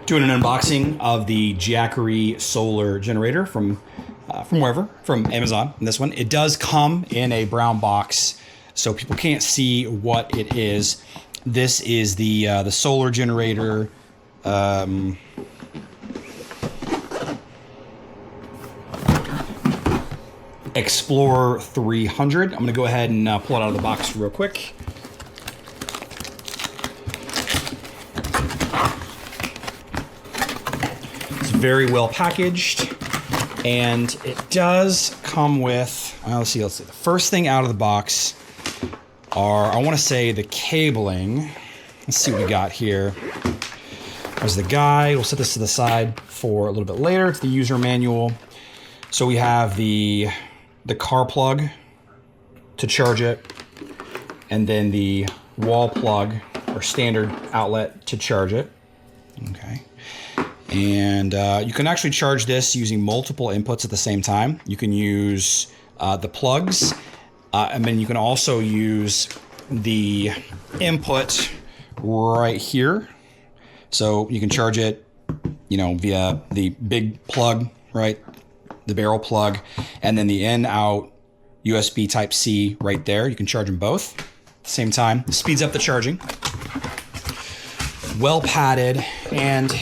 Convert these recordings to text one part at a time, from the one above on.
Doing an unboxing of the Jackery solar generator from wherever, from Amazon. And this one, it does come in a brown box, so people can't see what it is. This is the solar generator. Explorer 300. I'm going to go ahead and pull it out of the box real quick. It's very well packaged, and it does come with, let's see. The first thing out of the box are, I want to say, the cabling. Let's see what we got here. There's the guide. We'll set this to the side for a little bit later. It's the user manual. So we have the car plug to charge it, and then the wall plug or standard outlet to charge it. Okay. And you can actually charge this using multiple inputs at the same time. You can use the plugs, and then you can also use the input right here. So you can charge it, via the big plug, right? The barrel plug, and then the in-out USB Type-C right there. You can charge them both at the same time. It speeds up the charging. Well padded, and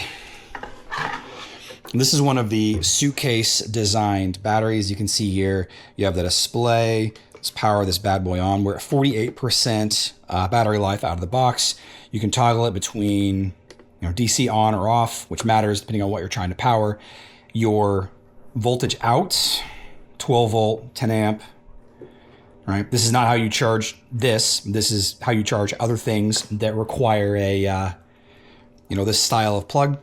this is one of the suitcase designed batteries. You can see here, you have the display. Let's power this bad boy on. We're at 48% battery life out of the box. You can toggle it between DC on or off, which matters depending on what you're trying to power. Your voltage out, 12 volt, 10 amp, right? This is not how you charge this. This is how you charge other things that require a, this style of plug.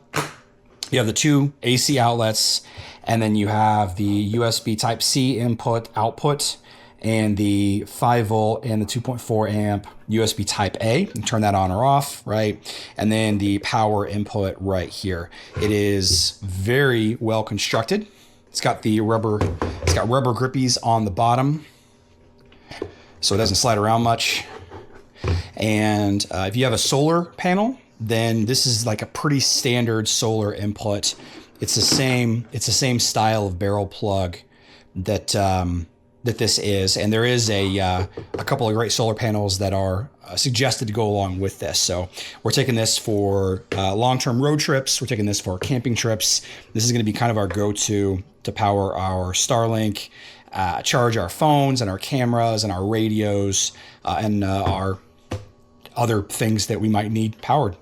You have the two AC outlets, and then you have the USB Type-C input, output, and the 5 volt and the 2.4 amp USB Type-A. You can turn that on or off, right? And then the power input right here. It is very well constructed. It's got rubber grippies on the bottom, so it doesn't slide around much. And if you have a solar panel, then this is like a pretty standard solar input. It's the same style of barrel plug that this is, and there is a couple of great solar panels that are suggested to go along with this. So we're taking this for long-term road trips. We're taking this for camping trips. This is going to be kind of our go-to to power our Starlink, charge our phones and our cameras and our radios, and our other things that we might need powered.